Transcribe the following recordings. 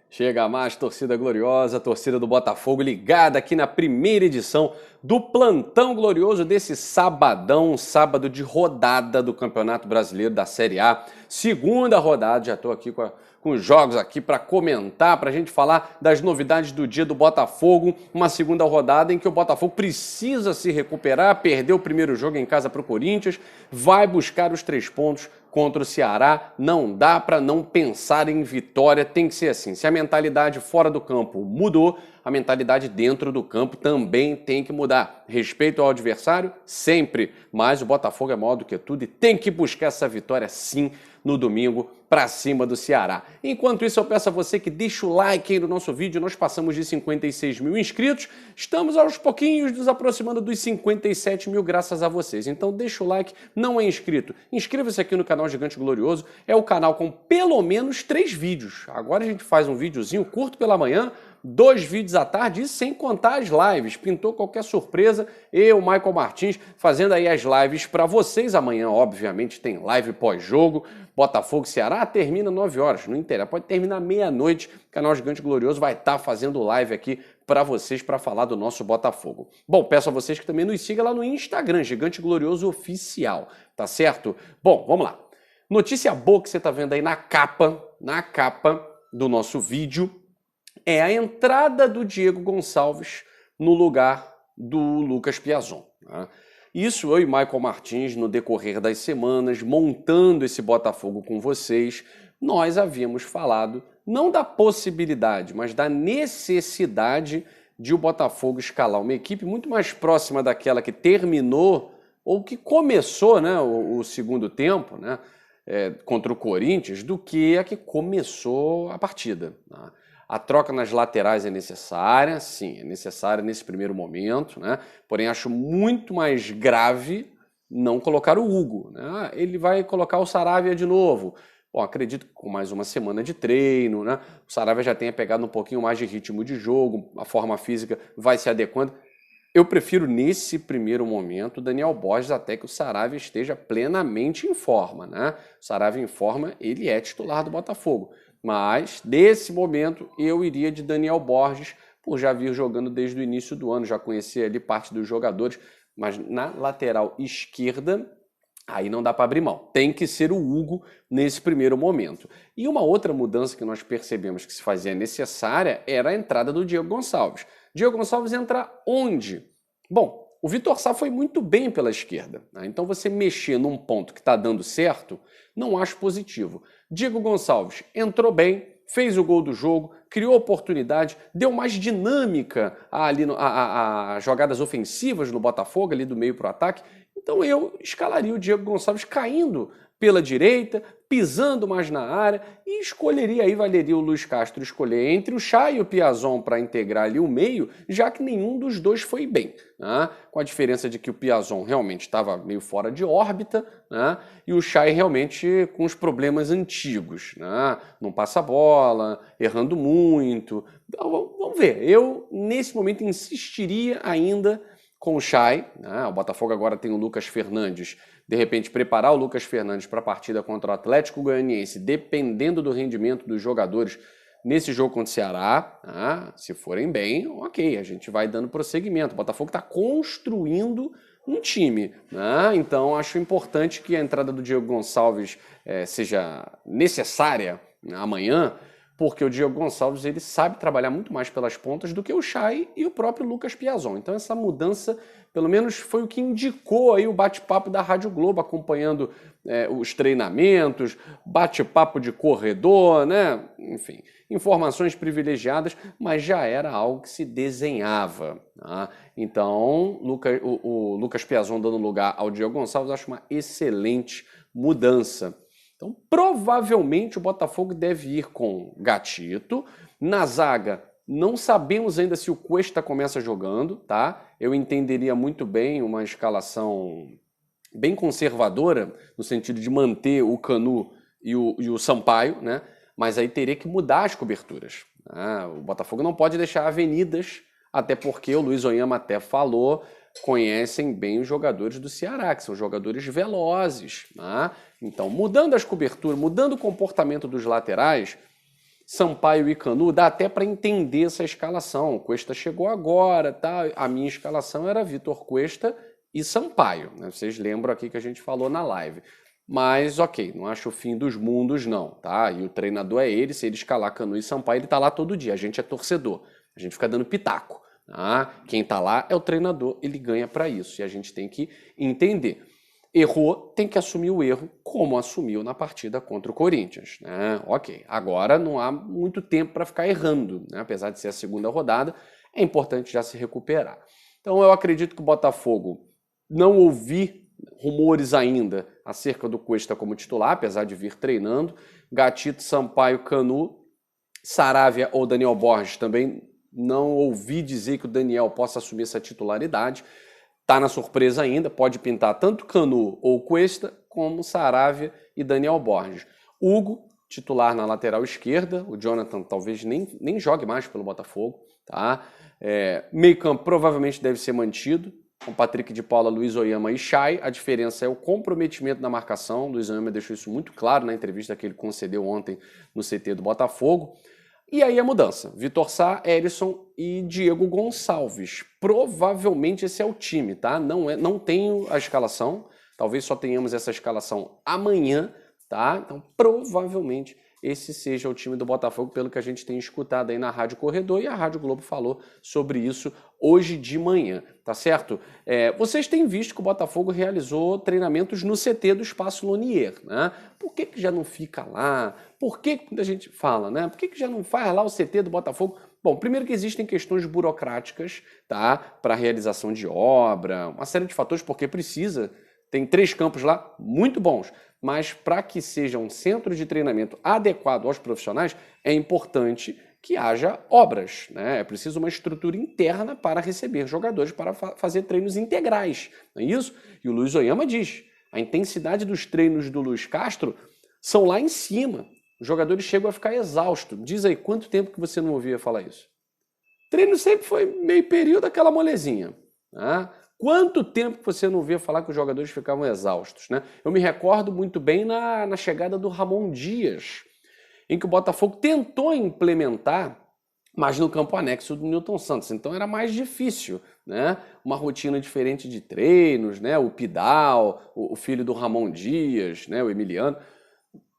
Chega mais, torcida gloriosa, torcida do Botafogo ligada aqui na primeira edição do Plantão Glorioso desse sabadão, sábado de rodada do Campeonato Brasileiro da Série A. Segunda rodada, já estou aqui com os jogos aqui para comentar, para a gente falar das novidades do dia do Botafogo. Uma segunda rodada em que o Botafogo precisa se recuperar, perdeu o primeiro jogo em casa para o Corinthians, vai buscar os 3 pontos contra o Ceará. Não dá para não pensar em vitória, tem que ser assim. Se a mentalidade fora do campo mudou, a mentalidade dentro do campo também tem que mudar. Respeito ao adversário, sempre, mas o Botafogo é maior do que tudo e tem que buscar essa vitória sim no domingo para cima do Ceará. Enquanto isso, eu peço a você que deixe o like aí no nosso vídeo. Nós passamos de 56 mil inscritos, estamos aos pouquinhos nos aproximando dos 57 mil graças a vocês. Então deixa o like, não é inscrito, inscreva-se aqui no canal Gigante Glorioso, é o canal com pelo menos 3 vídeos. Agora a gente faz um videozinho curto pela manhã, 2 vídeos à tarde, e sem contar as lives. Pintou qualquer surpresa, eu, Michael Martins, fazendo aí as lives para vocês. Amanhã, obviamente, tem live pós-jogo. Botafogo Ceará termina 9 horas, não interessa, pode terminar meia-noite. O canal Gigante Glorioso vai estar fazendo live aqui para vocês para falar do nosso Botafogo. Bom, peço a vocês que também nos sigam lá no Instagram, Gigante Glorioso Oficial, tá certo? Bom, vamos lá. Notícia boa que você está vendo aí na capa do nosso vídeo é a entrada do Diego Gonçalves no lugar do Lucas Piazon. Né? Isso eu e Michael Martins, no decorrer das semanas, montando esse Botafogo com vocês, nós havíamos falado não da possibilidade, mas da necessidade de o Botafogo escalar uma equipe muito mais próxima daquela que terminou ou que começou, né, o segundo tempo, né, contra o Corinthians, do que a que começou a partida. Né? A troca nas laterais é necessária, sim, é necessária nesse primeiro momento, né? Porém, acho muito mais grave não colocar o Hugo. Né? Ele vai colocar o Saravia de novo. Bom, acredito que com mais uma semana de treino, né? O Saravia já tenha pegado um pouquinho mais de ritmo de jogo, a forma física vai se adequando. Eu prefiro, nesse primeiro momento, o Daniel Borges até que o Saravia esteja plenamente em forma. Né? O Saravia em forma, ele é titular do Botafogo. Mas, nesse momento, eu iria de Daniel Borges, por já vir jogando desde o início do ano, já conhecer ali parte dos jogadores, mas na lateral esquerda, aí não dá para abrir mão. Tem que ser o Hugo nesse primeiro momento. E uma outra mudança que nós percebemos que se fazia necessária era a entrada do Diego Gonçalves. Diego Gonçalves entra onde? Bom, o Vitor Sá foi muito bem pela esquerda. Né? Então você mexer num ponto que está dando certo, não acho positivo. Diego Gonçalves entrou bem, fez o gol do jogo, criou oportunidade, deu mais dinâmica ali a jogadas ofensivas no Botafogo, ali do meio para o ataque. Então eu escalaria o Diego Gonçalves caindo pela direita, pisando mais na área e escolheria aí, valeria o Luiz Castro escolher entre o Chay e o Piazon para integrar ali o meio, já que nenhum dos dois foi bem, né? Com a diferença de que o Piazon realmente estava meio fora de órbita, né? E o Chay realmente com os problemas antigos, né? Não passa a bola, errando muito. Então, vamos ver, eu nesse momento insistiria ainda com o Chay, né? O Botafogo agora tem o Lucas Fernandes. De repente, preparar o Lucas Fernandes para a partida contra o Atlético Goianiense, dependendo do rendimento dos jogadores nesse jogo contra o Ceará, né? Se forem bem, ok, a gente vai dando prosseguimento. O Botafogo está construindo um time, né? Então acho importante que a entrada do Diego Gonçalves seja necessária, né, amanhã, porque o Diego Gonçalves ele sabe trabalhar muito mais pelas pontas do que o Chay e o próprio Lucas Piazon. Então essa mudança, pelo menos, foi o que indicou aí o bate-papo da Rádio Globo, acompanhando os treinamentos, bate-papo de corredor, né? Enfim, informações privilegiadas, mas já era algo que se desenhava. Tá? Então, o Lucas Piazon dando lugar ao Diego Gonçalves, acho uma excelente mudança. Então, provavelmente o Botafogo deve ir com Gatito. Na zaga, não sabemos ainda se o Cuesta começa jogando, tá? Eu entenderia muito bem uma escalação bem conservadora, no sentido de manter o Canu e o Sampaio, né? Mas aí teria que mudar as coberturas. Né? O Botafogo não pode deixar avenidas, até porque o Luiz Onyama até falou, conhecem bem os jogadores do Ceará, que são jogadores velozes. Né? Então, mudando as coberturas, mudando o comportamento dos laterais, Sampaio e Canu, dá até para entender essa escalação. Cuesta chegou agora, tá? A minha escalação era Vitor Cuesta e Sampaio, né? Vocês lembram aqui que a gente falou na live. Mas, ok, não acho o fim dos mundos, não, tá? E o treinador é ele, se ele escalar Canu e Sampaio, ele tá lá todo dia. A gente é torcedor, a gente fica dando pitaco, tá? Quem tá lá é o treinador, ele ganha para isso. E a gente tem que entender. Errou, tem que assumir o erro, como assumiu na partida contra o Corinthians, né? Ok, agora não há muito tempo para ficar errando, né? Apesar de ser a segunda rodada, é importante já se recuperar. Então eu acredito que o Botafogo não ouvi rumores ainda acerca do Cuesta como titular, apesar de vir treinando. Gatito, Sampaio, Canu, Saravia ou Daniel Borges também não ouvi dizer que o Daniel possa assumir essa titularidade. Tá na surpresa ainda, pode pintar tanto Canu ou Cuesta, como Saravia e Daniel Borges. Hugo, titular na lateral esquerda, o Jonathan talvez nem jogue mais pelo Botafogo, tá? Meio campo provavelmente deve ser mantido, com Patrick de Paula, Luiz Oyama e Chay. A diferença é o comprometimento na marcação. Luiz Oyama deixou isso muito claro na entrevista que ele concedeu ontem no CT do Botafogo. E aí a mudança, Vitor Sá, Erisson e Diego Gonçalves. Provavelmente esse é o time, tá? Não tenho a escalação, talvez só tenhamos essa escalação amanhã, tá? Então provavelmente esse seja o time do Botafogo, pelo que a gente tem escutado aí na Rádio Corredor, e a Rádio Globo falou sobre isso hoje de manhã, tá certo? Vocês têm visto que o Botafogo realizou treinamentos no CT do Espaço Lonier, né? Por que já não fica lá? Por que, quando a gente fala, né? Por que já não faz lá o CT do Botafogo? Bom, primeiro que existem questões burocráticas, tá? Para a realização de obra, uma série de fatores, porque precisa. Tem 3 campos lá muito bons, mas para que seja um centro de treinamento adequado aos profissionais, é importante que haja obras, né? É preciso uma estrutura interna para receber jogadores, para fazer treinos integrais, não é isso? E o Luiz Oyama diz, a intensidade dos treinos do Luiz Castro são lá em cima. Os jogadores chegam a ficar exaustos. Diz aí, quanto tempo que você não ouvia falar isso? Treino sempre foi meio período, aquela molezinha, né? Quanto tempo que você não ouvia falar que os jogadores ficavam exaustos, né? Eu me recordo muito bem na chegada do Ramon Dias, em que o Botafogo tentou implementar, mas no campo anexo do Newton Santos. Então era mais difícil, né? Uma rotina diferente de treinos, né? O Pidal, o filho do Ramon Dias, né? O Emiliano.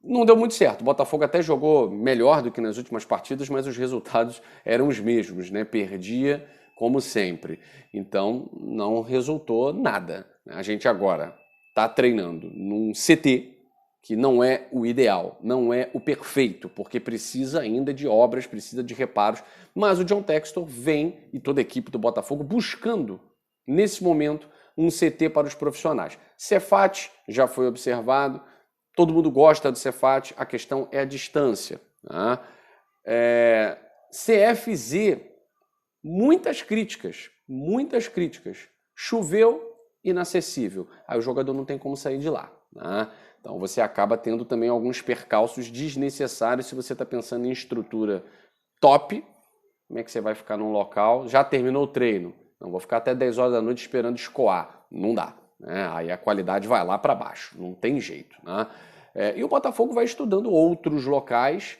Não deu muito certo. O Botafogo até jogou melhor do que nas últimas partidas, mas os resultados eram os mesmos, né? Perdia como sempre. Então não resultou nada. A gente agora está treinando num CT que não é o ideal, não é o perfeito, porque precisa ainda de obras, precisa de reparos, mas o John Textor vem, e toda a equipe do Botafogo, buscando, nesse momento, um CT para os profissionais. Cefat já foi observado, todo mundo gosta do Cefat, a questão é a distância, tá? CFZ, muitas críticas, choveu, inacessível, aí o jogador não tem como sair de lá, tá? Então você acaba tendo também alguns percalços desnecessários se você está pensando em estrutura top. Como é que você vai ficar num local? Já terminou o treino. Não vou ficar até 10 horas da noite esperando escoar. Não dá, né? Aí a qualidade vai lá para baixo. Não tem jeito, né? E o Botafogo vai estudando outros locais,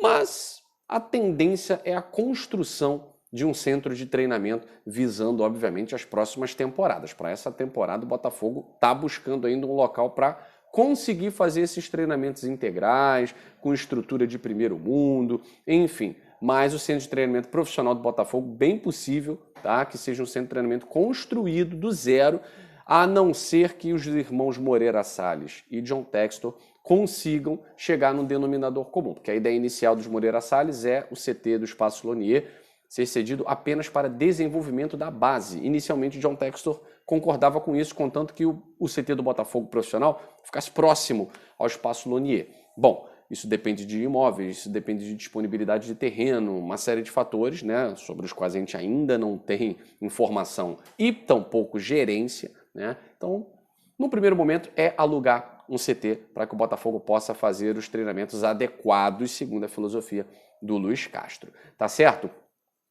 mas a tendência é a construção de um centro de treinamento visando, obviamente, as próximas temporadas. Para essa temporada, o Botafogo está buscando ainda um local para conseguir fazer esses treinamentos integrais, com estrutura de primeiro mundo, enfim. Mas o centro de treinamento profissional do Botafogo, bem possível, tá? Que seja um centro de treinamento construído do zero, a não ser que os irmãos Moreira Salles e John Textor consigam chegar num denominador comum. Porque a ideia inicial dos Moreira Salles é o CT do Espaço Lonier ser cedido apenas para desenvolvimento da base. Inicialmente, John Textor concordava com isso, contanto que o CT do Botafogo profissional ficasse próximo ao Espaço Lonier. Bom, isso depende de imóveis, isso depende de disponibilidade de terreno, uma série de fatores, né, sobre os quais a gente ainda não tem informação e tampouco gerência, né? Então, no primeiro momento, é alugar um CT para que o Botafogo possa fazer os treinamentos adequados, segundo a filosofia do Luiz Castro. Tá certo?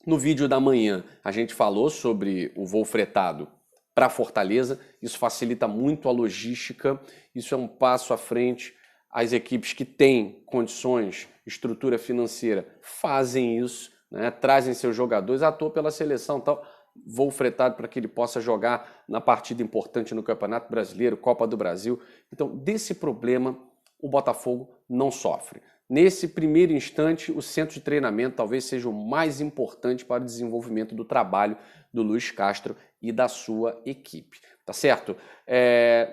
No vídeo da manhã, a gente falou sobre o voo fretado para Fortaleza. Isso facilita muito a logística, isso é um passo à frente as equipes que têm condições, estrutura financeira, fazem isso, né? Trazem seus jogadores, atuam pela seleção e tal, voo fretado para que ele possa jogar na partida importante no Campeonato Brasileiro, Copa do Brasil. Então, desse problema, o Botafogo não sofre. Nesse primeiro instante, o centro de treinamento talvez seja o mais importante para o desenvolvimento do trabalho do Luiz Castro e da sua equipe. Tá certo?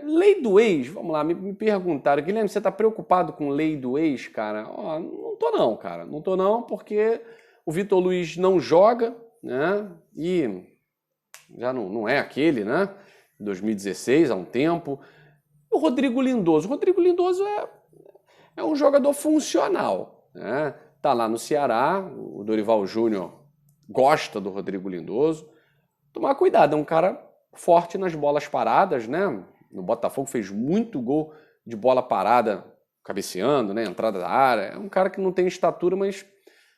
Lei do ex, vamos lá, me perguntaram, Guilherme, você tá preocupado com lei do ex, cara? Ó, não tô não, cara. Não tô não, porque o Vitor Luiz não joga, né? E já não é aquele, né? 2016, há um tempo. O Rodrigo Lindoso. O Rodrigo Lindoso é um jogador funcional, né? Tá lá no Ceará, o Dorival Júnior gosta do Rodrigo Lindoso. Tomar cuidado, é um cara forte nas bolas paradas, né? No Botafogo fez muito gol de bola parada, cabeceando, né? Entrada da área. É um cara que não tem estatura, mas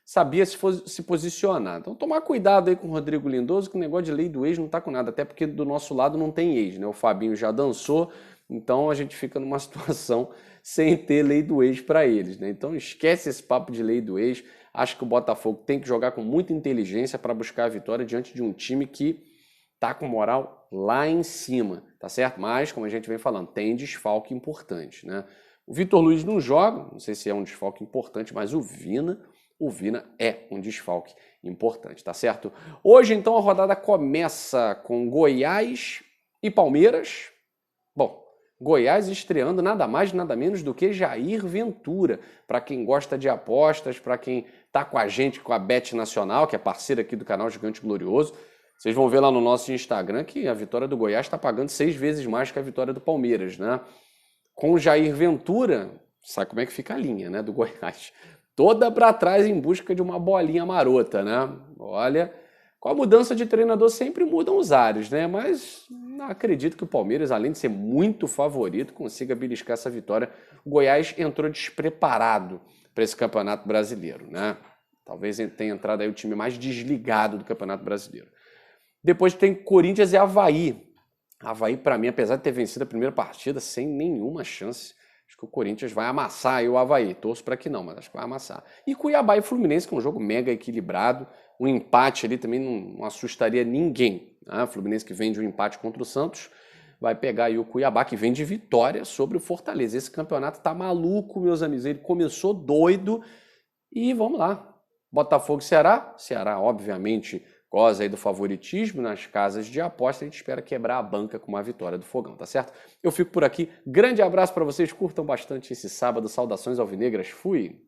sabia se posicionar. Então tomar cuidado aí com o Rodrigo Lindoso, que o negócio de lei do ex não tá com nada, até porque do nosso lado não tem ex, né? O Fabinho já dançou, então a gente fica numa situação sem ter lei do ex para eles, né? Então esquece esse papo de lei do ex. Acho que o Botafogo tem que jogar com muita inteligência para buscar a vitória diante de um time que tá com moral lá em cima, tá certo? Mas, como a gente vem falando, tem desfalque importante, né? O Vitor Luiz não joga, não sei se é um desfalque importante, mas o Vina é um desfalque importante, tá certo? Hoje, então, a rodada começa com Goiás e Palmeiras. Bom, Goiás estreando nada mais, nada menos do que Jair Ventura. Para quem gosta de apostas, para quem tá com a gente, com a Bet Nacional, que é parceira aqui do canal Gigante Glorioso, vocês vão ver lá no nosso Instagram que a vitória do Goiás está pagando 6 vezes mais que a vitória do Palmeiras, né? Com o Jair Ventura, sabe como é que fica a linha, né, do Goiás? Toda para trás em busca de uma bolinha marota, né? Olha, com a mudança de treinador sempre mudam os ares, né? Mas acredito que o Palmeiras, além de ser muito favorito, consiga beliscar essa vitória. O Goiás entrou despreparado para esse Campeonato Brasileiro, né? Talvez tenha entrado aí o time mais desligado do Campeonato Brasileiro. Depois tem Corinthians e Avaí. Avaí, para mim, apesar de ter vencido a primeira partida, sem nenhuma chance. Acho que o Corinthians vai amassar aí o Avaí. Torço para que não, mas acho que vai amassar. E Cuiabá e Fluminense, que é um jogo mega equilibrado. Um empate ali também não assustaria ninguém, né? O Fluminense que vem de um empate contra o Santos vai pegar aí o Cuiabá, que vem de vitória sobre o Fortaleza. Esse campeonato tá maluco, meus amigos. Ele começou doido e vamos lá. Botafogo e Ceará. Ceará, obviamente, goza aí do favoritismo nas casas de aposta. A gente espera quebrar a banca com uma vitória do Fogão, tá certo? Eu fico por aqui. Grande abraço para vocês. Curtam bastante esse sábado. Saudações alvinegras. Fui!